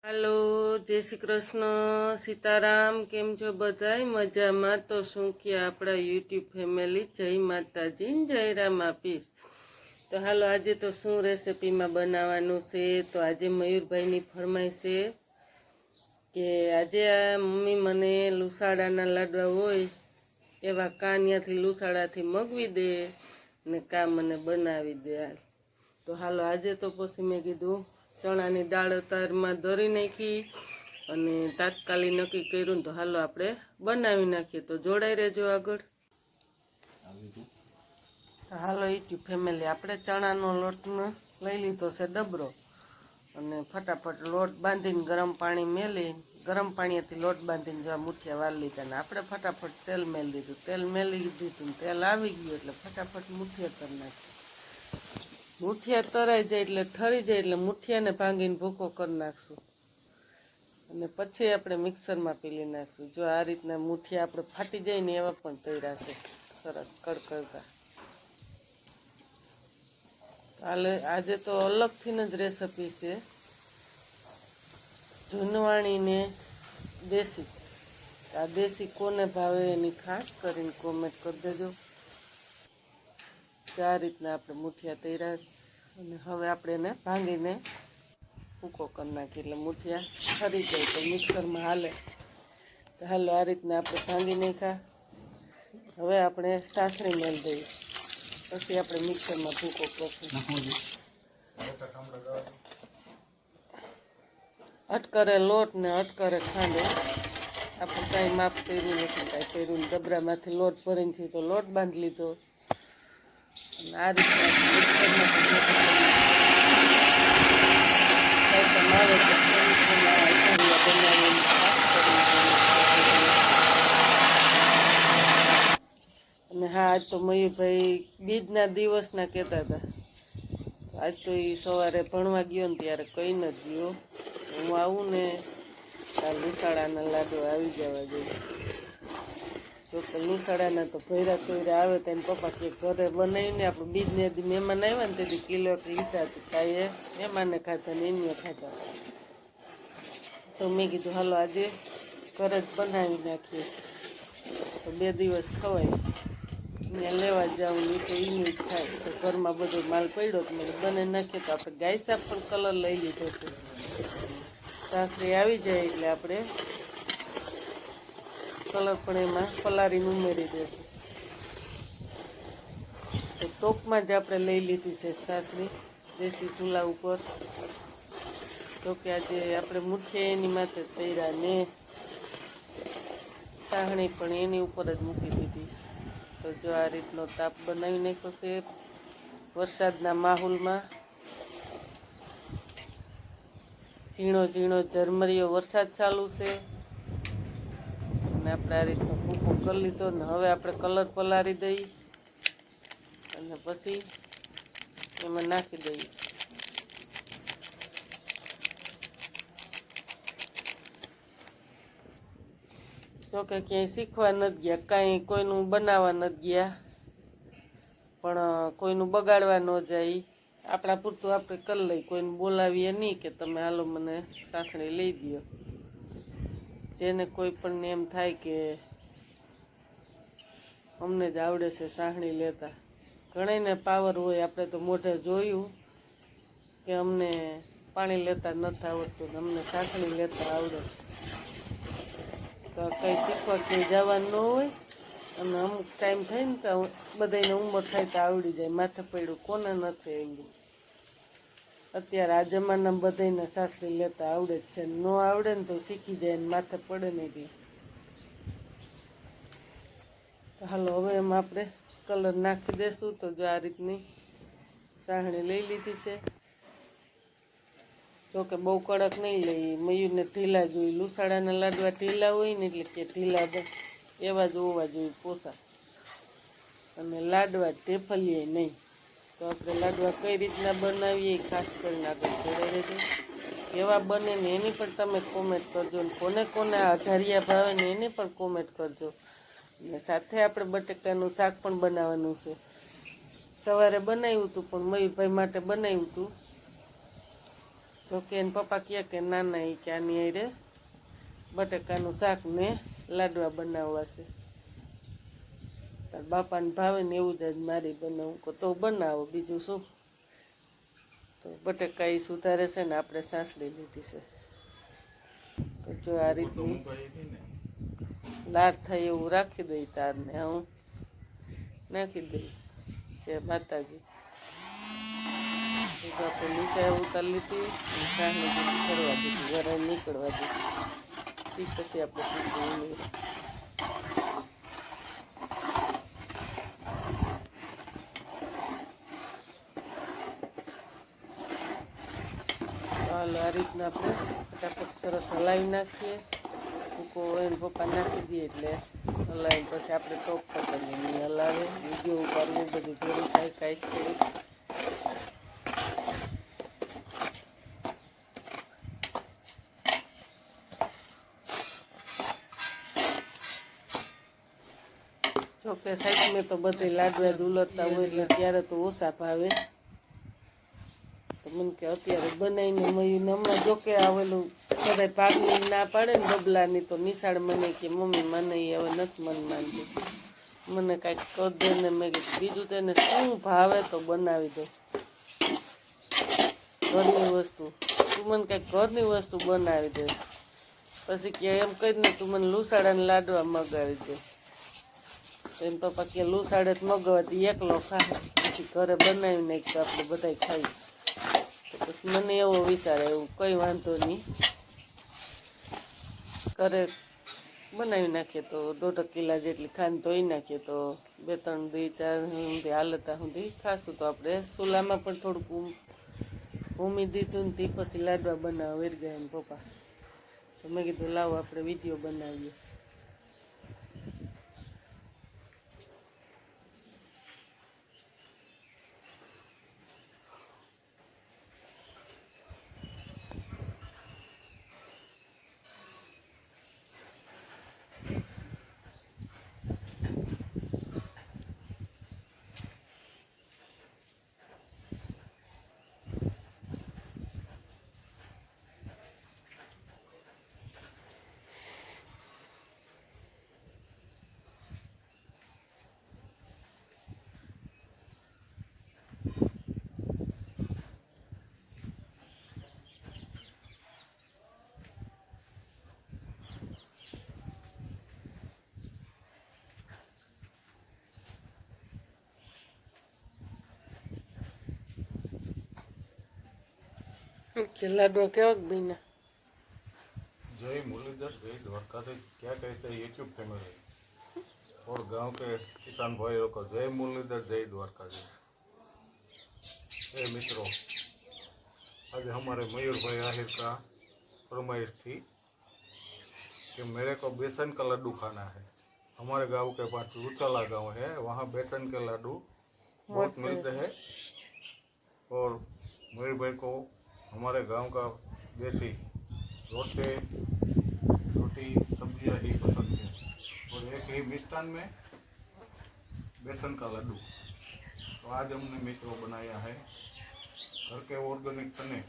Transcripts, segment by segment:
હાલો, જય શ્રી કૃષ્ણ, સીતારામ. કેમ છો બધાય? મજામાં? તો શું કે આપણા યુટ્યુબ ફેમિલી, જય માતાજી, જય રામાપીર. તો હાલો, આજે તો શું રેસિપીમાં બનાવવાનું છે? તો આજે મયુરભાઈની ફરમાઈશ છે કે આજે આ મમ્મી મને લુસાડાના લાડવા હોય એવા કાનિયાથી લુસાડાથી મગવી દે ને કા મને બનાવી દે. તો હાલો, આજે તો પછી મેં કીધું ચણાની દાળ અતારમાં ધરી નાખી અને તાત્કાલિક નક્કી કર્યું ને તો હાલો આપણે બનાવી નાખીએ. તો જોડાઈ રહેજો આગળ. તો હાલો યુટ્યુબ ફેમિલી, આપણે ચણાનો લોટ લઈ લીધો છે ડબરો અને ફટાફટ લોટ બાંધીને ગરમ પાણી મેલી ગરમ પાણીથી લોટ બાંધીને જેવા મુઠિયા વાળી લીધા ને આપણે ફટાફટ તેલ મેલી દીધું. તેલ મેલી દીધું, તેલ આવી ગયું એટલે ફટાફટ મુઠિયા કરી નાખ્યું. મુઠિયા તરાઈ જાય એટલે ઠરી જાય એટલે મુઠિયાને ભાંગીને ભૂકો કરી નાખશું અને પછી આપણે મિક્સરમાં પીલી નાખશું. જો આ રીતના મુઠિયા આપણે ફાટી જાય ને એવા પણ તૈયાર છે, સરસ કડકડતા. આજે તો અલગથી જ રેસિપી છે, જૂનવાણી ને દેશી. આ દેશી કોને ભાવે એની ખાસ કરીને કોમેન્ટ કરી દેજો. આ રીતના આપણે મુઠિયા તૈયાર અને હવે આપણે એને ભાંગીને ભૂકો કરી નાખીએ એટલે મુઠિયા ઠરી જાય તો મિક્સરમાં હાલે. તો હાલો, આ રીતના આપણે ભાંગી નાખ્યા. હવે આપણે સાસરી મેળ દઈએ, પછી આપણે મિક્સરમાં ભૂકો કરશું. અટકરે લોટ ને અટકરે ખાંડે. આપણે કાંઈ માપ કર્યું નથી, કાંઈ કર્યું. ડબરામાંથી લોટ ભરીને છે તો લોટ બાંધી લીધો અને આ રીતના અને હા, આજ તો મયુરભાઈ બીજના દિવસના કહેતા હતા. આજ તો એ સવારે ભણવા ગયો ને ત્યારે કહી નથી ગયો હું આવું ને આ લુસાડાના લાડવા આવી જવા જોઈએ. જો કે લુસાડાના તો ભૈરા કોઈરા આવે તો એને પપ્પા કે ઘરે બનાવીને આપણે બીજને મહેમાન આવ્યા ને તેથી કિલો લીધા હતી, કાંઈ મહેમાને ખાતા ને એને ખાતા. તો મેં કીધું હાલો આજે ઘરે જ બનાવી નાખીએ તો 2 દિવસ ખવાય. ત્યાં લેવા જાઉં એ તો એનું જ થાય. તો ઘરમાં બધો માલ પડ્યો તો મને બનાવી નાખીએ. તો આપણે ગાય સાપ પણ કલર લઈ લીધો છે. સાસરી આવી જાય એટલે આપણે કલર પણ એમાં પલાળીને ઉમેરી દઈશું. તો ટોપમાં જ આપણે લઈ લીધી છે સાસરી દેશી ચૂલા ઉપર. તો કે આજે આપણે મુઠિયા એની માથે તૈયાર ને સાહણી પણ એની ઉપર જ મૂકી દીધી. તો જો આ રીતનો તાપ બનાવી નાખ્યો છે વરસાદના માહોલમાં. ઝીણો ઝીણો ઝરમરીયો વરસાદ ચાલુ છે અને આપણે આ રીતનો ભૂકો કરી લીધો ને હવે આપણે કલર પલાળી દઈએ અને પછી એમાં નાખી દઈએ. જો કે ક્યાંય શીખવા નથી ગયા, કાંઈ કોઈનું બનાવવા નથી ગયા, પણ કોઈનું બગાડવા ન જાય. આપણા પૂરતું આપણે કરી લઈએ, કોઈને બોલાવીએ નહીં કે તમે હાલો મને સાસણી લઈ દો. જેને કોઈ પણ એમ થાય કે અમને જ આવડે છે સાહણી લેતા. ઘણાને પાવર હોય, આપણે તો મોઢે જોયું કે અમને પાણી લેતા નથી આવડતું, અમને સાસણી લેતા આવડે. તો કંઈ શીખવા ક્યાંય જવાનું ન હોય અને અમુક ટાઈમ થાય ને તો બધાને ઉંમર થાય તો આવડી જાય. માથે પડ્યું કોને નથી આવડ્યું. અત્યારે આ જમાનામાં બધાને સાસરી લેતા આવડે જ છે. ન આવડે ને તો શીખી જાય ને માથે પડે નહીં. તો હાલો, હવે એમાં આપણે કલર નાખી દઈશું. તો જો આ રીતની સાહણી લઈ લીધી છે. જો કે બહુ કડક નહીં લઈ, મયુરને ઢીલા જોઈએ. લુસાડાના લાડવા ઢીલા હોય ને એટલે કે ઢીલા એવા જ હોવા જોઈએ પોસા. અને લાડવા ઢેફલીએ નહીં. તો આપણે લાડવા કઈ રીતના બનાવીએ ખાસ કરીને આગળ જોડાઈ રહેજો. કેવા બને ને એની પણ તમે કોમેન્ટ કરજો ને કોને કોને અઢારિયા ભાવે ને એને પણ કોમેન્ટ કરજો. અને સાથે આપણે બટેકાનું શાક પણ બનાવવાનું છે. સવારે બનાવ્યું હતું પણ મયુરભાઈ માટે બનાવ્યું હતું. જોકે એને પપ્પા કહે કે નાના એ કે આની હારે બટેકાનું શાક ને લાડવા બનાવવા છે. તાર બાપાને ભાવે ને એવું જ મારી બનાવું તો બનાવો, બીજું શું. તો બટેકા એ સુધારે છે ને આપણે સાંસળી લીધી છે. તો જો આ રીતની લાડ થાય એવું રાખી દઈ તારને હું નાખી દઈ. જય માતાજી. આપણે નીચે ઉતારી લીધી, સાંસળી દીધી, કરવા દીધી, વરાઈ નીકળવા દીધી. પછી આપણે પીઠું ઉમેરી. હાલો આ રીતના આપણે ફટાફટ સરસ હલાવી નાખીએ. ભૂકો એને પપ્પા નાખી દઈએ એટલે હલાવી પછી આપણે ટોપ પકડીને હલાવે. બીજું ઉપાડવું બધું ભેરું થાય કાંઈ થોડું. જોકે સાઈડ મેં તો બધી લાડવા દુલરતા હોય એટલે ત્યારે તો ઓછા ભાવે. તો મને કે અત્યારે બનાવીને મયું હમણાં જોકે આવેલું બધા પાકની ના પાડે ને ડબલાની તો નિશાળ મને કે મમ્મી મને હવે નથી મન માનતી, મને કાંઈક કરી દે ને. મેં કીધું બીજું તેને શું ભાવે તો બનાવી દો ઘરની વસ્તુ. તું મને કાંઈક ઘરની વસ્તુ બનાવી દે. પછી કે એમ કરીને તું મને લુસાડાને લાડવા મગાવી દે. એમ પપ્પા કે લુસાડે જ મગાવવાથી એકલો ખાય, પછી ઘરે બનાવી નાખ તો આપણે બધા ખાઈ. તો પછી મને એવો વિચાર એવું કંઈ વાંધો નહીં, ઘરે બનાવી નાખીએ તો 1.5 કિલા જેટલી ખાંડ ધોઈ નાખીએ તો 2-3 દી 4 સુધી હાલતા સુધી ખાશું. તો આપણે ચૂલામાં પણ થોડુંક ભૂમી દીધું ને તે પછી લાડવા બનાવવા વેર ગયા ને પપ્પા. તો મેં કીધું લાવો આપણે વિડીયો બનાવીએ. लाडवा क्या बीना जय मुरलीधर, जय द्वारकाधीश। क्या कहते हैं यूट्यूब फैमिली और गांव के किसान भाइयों को जय मुरलीधर, जय द्वारकाधीश। मित्रों, आज हमारे मयूर भाई आहिर का फरमाइश थी कि मेरे को बेसन का लड्डू खाना है। हमारे गांव के पास उचाला गांव है, वहाँ बेसन के लड्डू बहुत मिलते हैं और मयूर भाई को हमारे गांव का देसी रोटी सब्जियां ही पसंद है और एक ही मिष्ठान में बेसन का लड्डू। तो आज हमने मित्रों बनाया है घर के ऑर्गेनिक चने,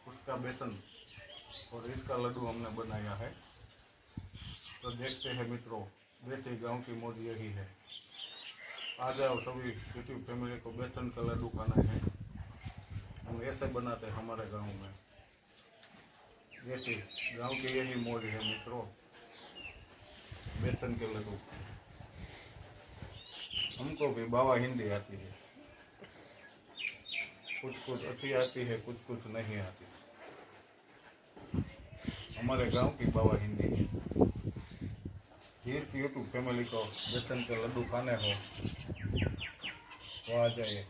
उसका बेसन और इसका लड्डू हमने बनाया है। तो देखते हैं मित्रों, देसी गांव की मौज यही है। आ जाओ सभी यूट्यूब फैमिली को बेसन का लड्डू खाना है। हम ऐसे बनाते हैं हमारे गांव में, जैसे गांव की यही मौज है मित्रों, बेसन के लड्डू। हमको भी बाबा हिंदी आती है, कुछ अच्छी आती है, कुछ नहीं आती। हमारे गांव की बाबा हिंदी है। जिस यूट्यूब फैमिली को बेसन के लड्डू खाने हो तो आ जाइए।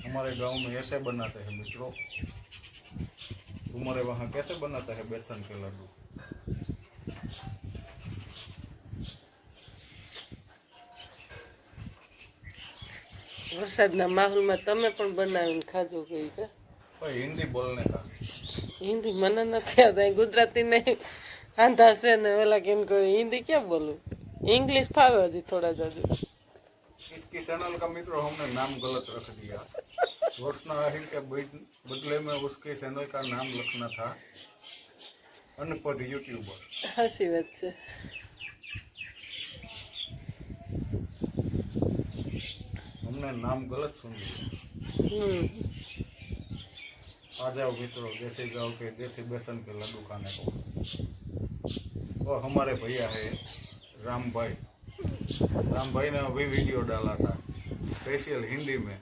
हमारे गांव में ऐसे बनाते हैं मित्रों। तुम्हारे वहाँ कैसे बनाते हैं बेसन के लड्डू? वरसादना माहौलમાં તમે પણ બનાવીને ખાજો કઈ કે भाई हिंदी बोलने का। हिंदी મને નથી આવતા, ગુજરાતી નહીં આંધા છે ને ઓલા કેમ કહે હિન્દી ક્યાં બોલું, ઇંગ્લિશ ફાવે હજી થોડા જાજુ. इसकी चैनल का मित्रों हमने नाम गलत रख दिया। रोशना आहिर के बदले में उसके चैनल का नाम रखना था अनपढ़ यूट्यूबर। સાચી વાત છે. हमने नाम गलत सुन लिया। હમ आ जाओ मित्रों देसी गाँव के देसी बेसन के लड्डू खाने को। और हमारे भैया है राम भाई ने अभी वीडियो डाला था स्पेशल हिंदी में।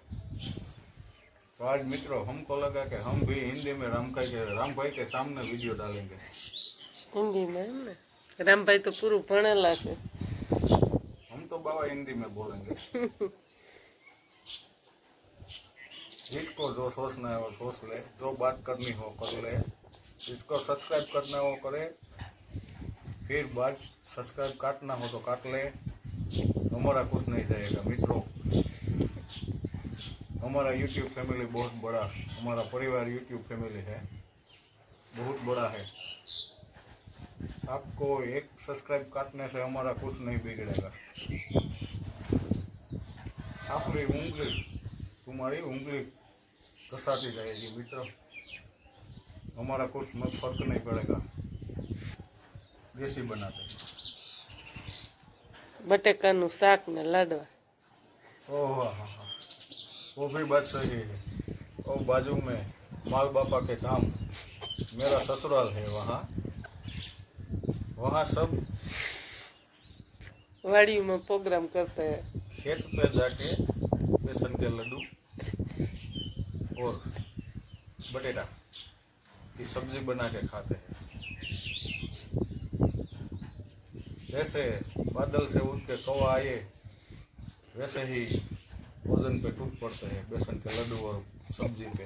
तो आज मित्रों हमको लगा कि हम भी हिंदी में राम भाई के सामने वीडियो डालेंगे। હિન્દીમાં એમ ને રામભાઈ તો પૂરું ભણેલા છે. हम तो बाबा हिंदी में बोलेंगे। जिसको जो सोचना है वो सोच ले, जो बात करनी हो कर ले, जिसको सब्सक्राइब करना हो करे, फिर बात सब्सक्राइब काटना हो तो काट ले। हमारा कुछ नहीं जाएगा मित्रों। हमारा यूट्यूब फैमिली बहुत बड़ा, हमारा परिवार यूट्यूब फैमिली है, बहुत बड़ा है। आपको एक सब्सक्राइब काटने से हमारा कुछ नहीं बिगड़ेगा। आपकी उंगली तुम्हारी उंगली घसाती जाएगी मित्रों, हमारा कुछ फर्क नहीं पड़ेगा। देसी बनाते બટેકાનું શાક ને લાડવા. ओह हाँ हाँ, वो भी बात सही है। और बाजू में माल बापा के धाम मेरा ससुराल है, वहाँ सब વાડીમાં પ્રોગ્રામ કરતા હે. खेत पे जाके बेसन के लड्डू और बटेटा की सब्जी बना के खाते हैं। जैसे बादल से उठ के कौवा आए वैसे ही भोजन पे टूट पड़ते हैं बेसन के लड्डू और सब्जी पे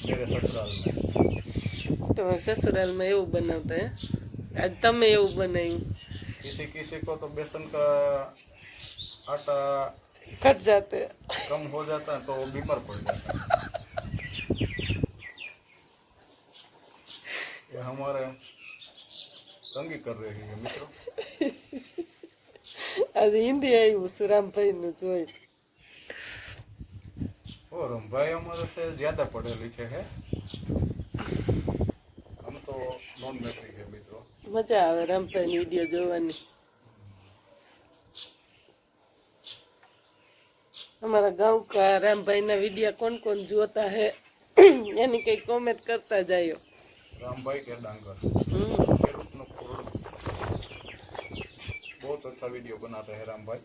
मेरे ससुराल में। તો સસુરાલમાં એવું બનાવતા હે. આજ તમે એવું બનાવ્યું. किसी किसी को तो बेसन का आटा ખટ જાતે. कम हो जाता है तो वो बीमार पड़ जाता है। ये हमारे तंगी कर रही है मित्रों। આજે હિન્દી આવ્યું સુરામભાઈનું જોઈ. और हम भाई हमारे से ज्यादा पढ़े लिखे हैं, हम तो नॉन मैट्रिक है मित्रों। મજા આવે રામભાઈની વિડીયો જોવાની. हमारा गांव का राम भाई ना वीडियो कौन कौन जोता है यानी कई कमेंट करता जाइयो. राम भाई के डांगर बहुत अच्छा वीडियो बनाते हैं राम भाई।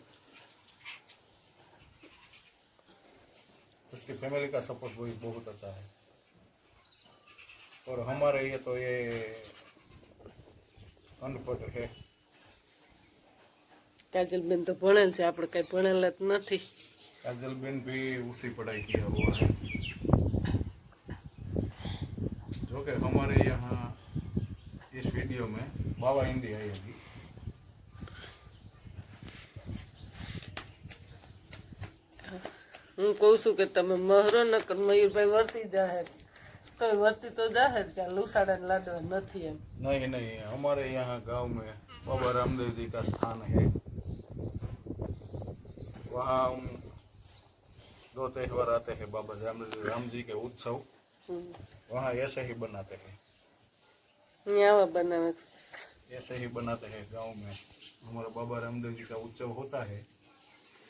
उसकी फैमिली का सपोर्ट भी बहुत अच्छा है। और हमारे ये तो ये अनपढ़ है। કાજલબેન તો ભણેલ છે, આપણે કઈ ભણેલા જ નથી. काजल बेन भी उसी पढ़ाई किया हुआ है। जो कि हमारे यहाँ इस वीडियो में बाबा हिंदी आएगी। હું કહું છું કે તમે મહરો નકર મયુરભાઈ વર્તી જાહે તો વર્તી તો જાહે જ કે લુસાડા ને લાડવા નથી એમ. नहीं नहीं, हमारे यहाँ गांव में बाबा रामदेव जी का स्थान है। वहाँ हम दो त्यौहार आते हैं बाबा राम जी के उत्सव, वहाँ ऐसे ही बनाते हैं। આવા બનાવે. ऐसे ही बनाते हैं गांव में। हमारा बाबा रामदेव जी का उत्सव होता है,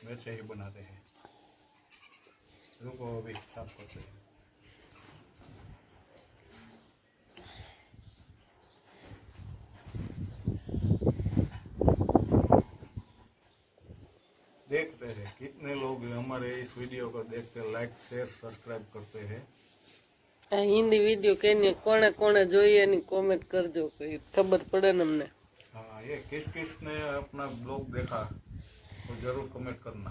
वैसे ही बनाते हैं। रुको अभी साफ करते हैं। देखते हैं कितने लोग हमारे इस वीडियो को देखते लाइक शेयर सब्सक्राइब करते हैं। આ હિન્દી વિડીયો કઈને કોણે કોણે જોઈએ એની કોમેન્ટ કરજો, કઈ ખબર પડે ને અમને. हाँ, ये किस किस ने अपना ब्लॉग देखा तो जरूर कमेंट करना।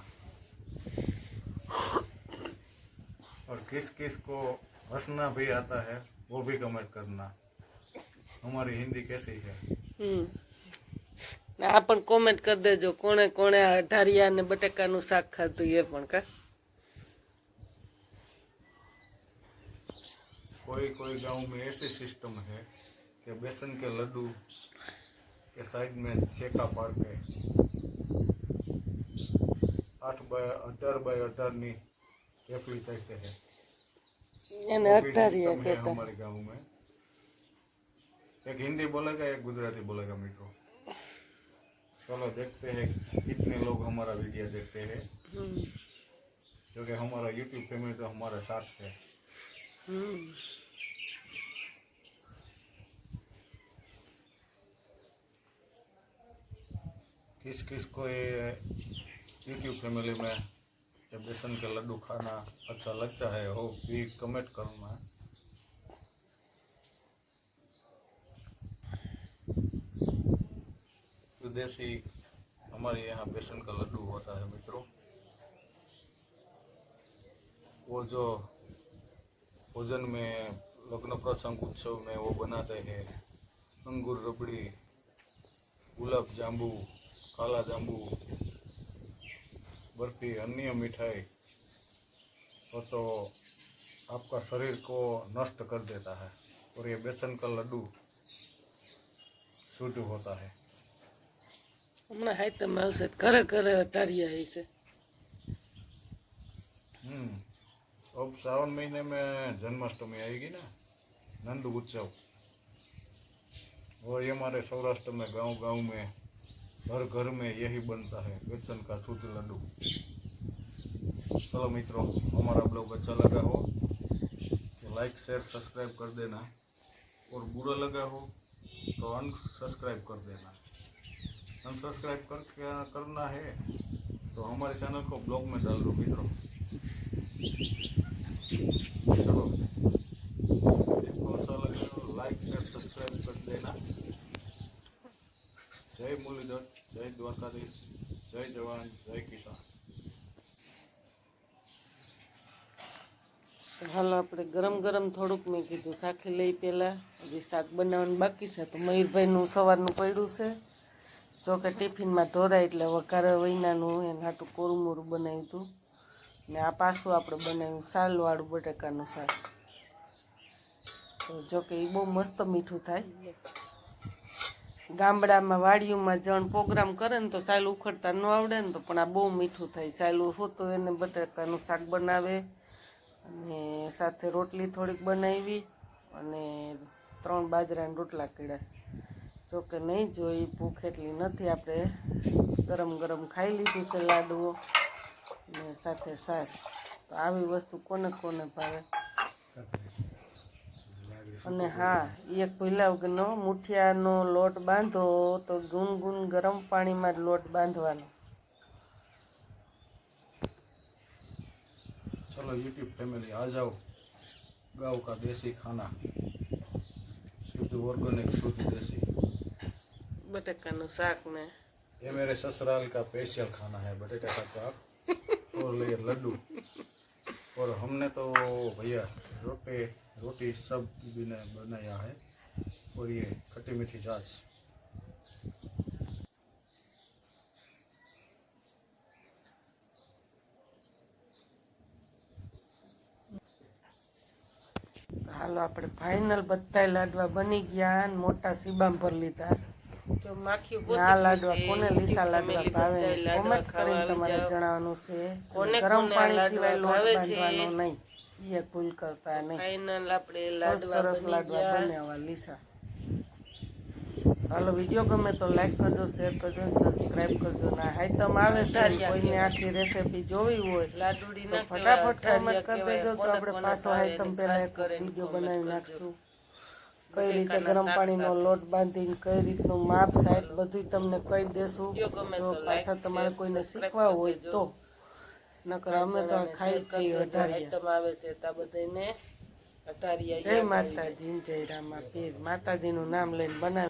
और किस किस को हंसना भी आता है वो भी कमेंट करना। हमारी हिंदी कैसी है। આ પણ કોમેન્ટ કરી દેજો કોણે કોણે આ ઢારિયા ને બટેકાનું શાક ખાધું એ પણ કા. कोई कोई गांव में ऐसी सिस्टम है कि बेसन के लड्डू के साइड में सेका पाड़ के 18x18 ની टेफली कहते हैं। એને वो भी અટારિયા सिस्टम है કહેતા। हमारे गांव में। एक हिंदी बोलेगा, एक गुजराती बोलेगा मित्रों। चलो देखते हैं कितने लोग हमारा वीडियो देखते हैं, क्योंकि हमारा यूट्यूब फैमिली तो हमारे साथ है। किस किस को ये यूट्यूब फैमिली में ये बेसन के लड्डू खाना अच्छा लगता है वो भी कमेंट करना। विदेशी हमारे यहाँ बेसन का लड्डू होता है मित्रों। वो जो भोजन में लग्न प्रसंग उत्सव में वो बनाते हैं, अंगूर रबड़ी, गुलाब जाम्बू, काला जाम्बू, बर्फी, अन्य मिठाई, वो तो आपका शरीर को नष्ट कर देता है। और ये बेसन का लड्डू शुद्ध होता है। હમણાં હાઈતમ આવશે ઘરે ઘરે અટારિયા હશે। अब सावन महीने में जन्माष्टमी आएगी ना, नंद उत्सव, और ये हमारे सौराष्ट्र में गांव गांव में हर घर में यही बनता है, बेसन का शुद्ध लड्डू। चलो मित्रों, हमारा ब्लॉग अच्छा लगा हो तो लाइक शेयर सब्सक्राइब कर देना, और बुरा लगा हो तो अनसब्सक्राइब कर देना। अनसब्सक्राइब करना है तो हमारे चैनल को ब्लॉग में डाल दो मित्रों। चलो, इसको अच्छा लगे तो लाइक शेयर सब्सक्राइब कर देना। जय मुरलीधर, जय द्वारकाधीश, जय जवान, जय किसान। તો હાલો આપણે ગરમ ગરમ થોડુંક મેં કીધું શાખી લઈ પહેલાં, હજી શાક બનાવવાનું બાકી છે તો મયુરભાઈનું સવારનું પડ્યું છે। જો કે ટિફિનમાં ઢોરાય એટલે વઘારે વૈનાનું એને હાટું કોરું મોરું બનાવ્યું હતું, ને આ પાછું આપણે બનાવ્યું સાલવાળું બટાકાનું શાક। તો જો કે એ બહુ મસ્ત મીઠું થાય। ગામડામાં વાડીઓમાં જણ પ્રોગ્રામ કરે ને તો સાલ ઉખડતા ન આવડે ને તો પણ આ બહુ મીઠું થાય। સાલું હોતું એને બટાકાનું શાક બનાવે અને સાથે રોટલી થોડીક બનાવી અને 3 બાજરાના રોટલા કર્યા। જો કે નહીં જોઈ ભૂખ એટલી નથી, આપણે ગરમ ગરમ ખાઈ લીધું છે લાડવો ને સાથે છાશ। તો આવી વસ્તુ કોને કોને ભાવે। અને હા, એક ભૂલ્યા વગરનો મુઠિયાનો લોટ બાંધો તો ગુનગુન ગરમ પાણીમાં જ લોટ બાંધવાનો। चलो यूट्यूब फैमिली आ जाओ, गाँव का देसी खाना, शुद्ध ऑर्गेनिक, शुद्ध देसी। બટાકાનું શાક ને ये मेरे ससुराल का स्पेशल खाना है, बटेटा का चाप और ये लड्डू। और हमने तो भैया रोटी सब भी बनाया है, और ये खट्टी मीठी छाछ। હાલો આપણે ફાઇનલ બધા લાડવા બની ગયા ને મોટા સીબામાં ભરી લીધા। આ લાડવા કોને લીસા લાડવા ભાવે કોમેન્ટ કરીને તમારે જણાવવાનું છે। ગરમ પાણી સિવાય લોટ બાંધવાનો નહીં, એ ભૂલ કરતા નહીં। ફાઇનલ આપણે લાડવા બનાવવા લીસા। હાલો વિડીયો ગમે તો લાઈક કરજો, શેર કરજો, સબસ્ક્રાઇબ કરજો। ના આઈટમ આવે છે, કોઈને આખી રેસીપી જોવી હોય તો ફટાફટ કમેન્ટ કરી દેજો, તો આપણે પાછો આઈટમ પહેલા એક વિડીયો બનાવી નાખશું। કઈ રીતે ગરમ પાણીનો લોટ બાંધીને કઈ રીતનું માપ સાઈડ બધું તમને કહી દેશું। જો પાછા તમારે કોઈને શીખવા હોય તો, નકર અમે તો ખાઈ જ છીએ અઢારિયા। જય માતાજી, જય રામા પીર, માતાજીનું નામ લઈને બનાવી।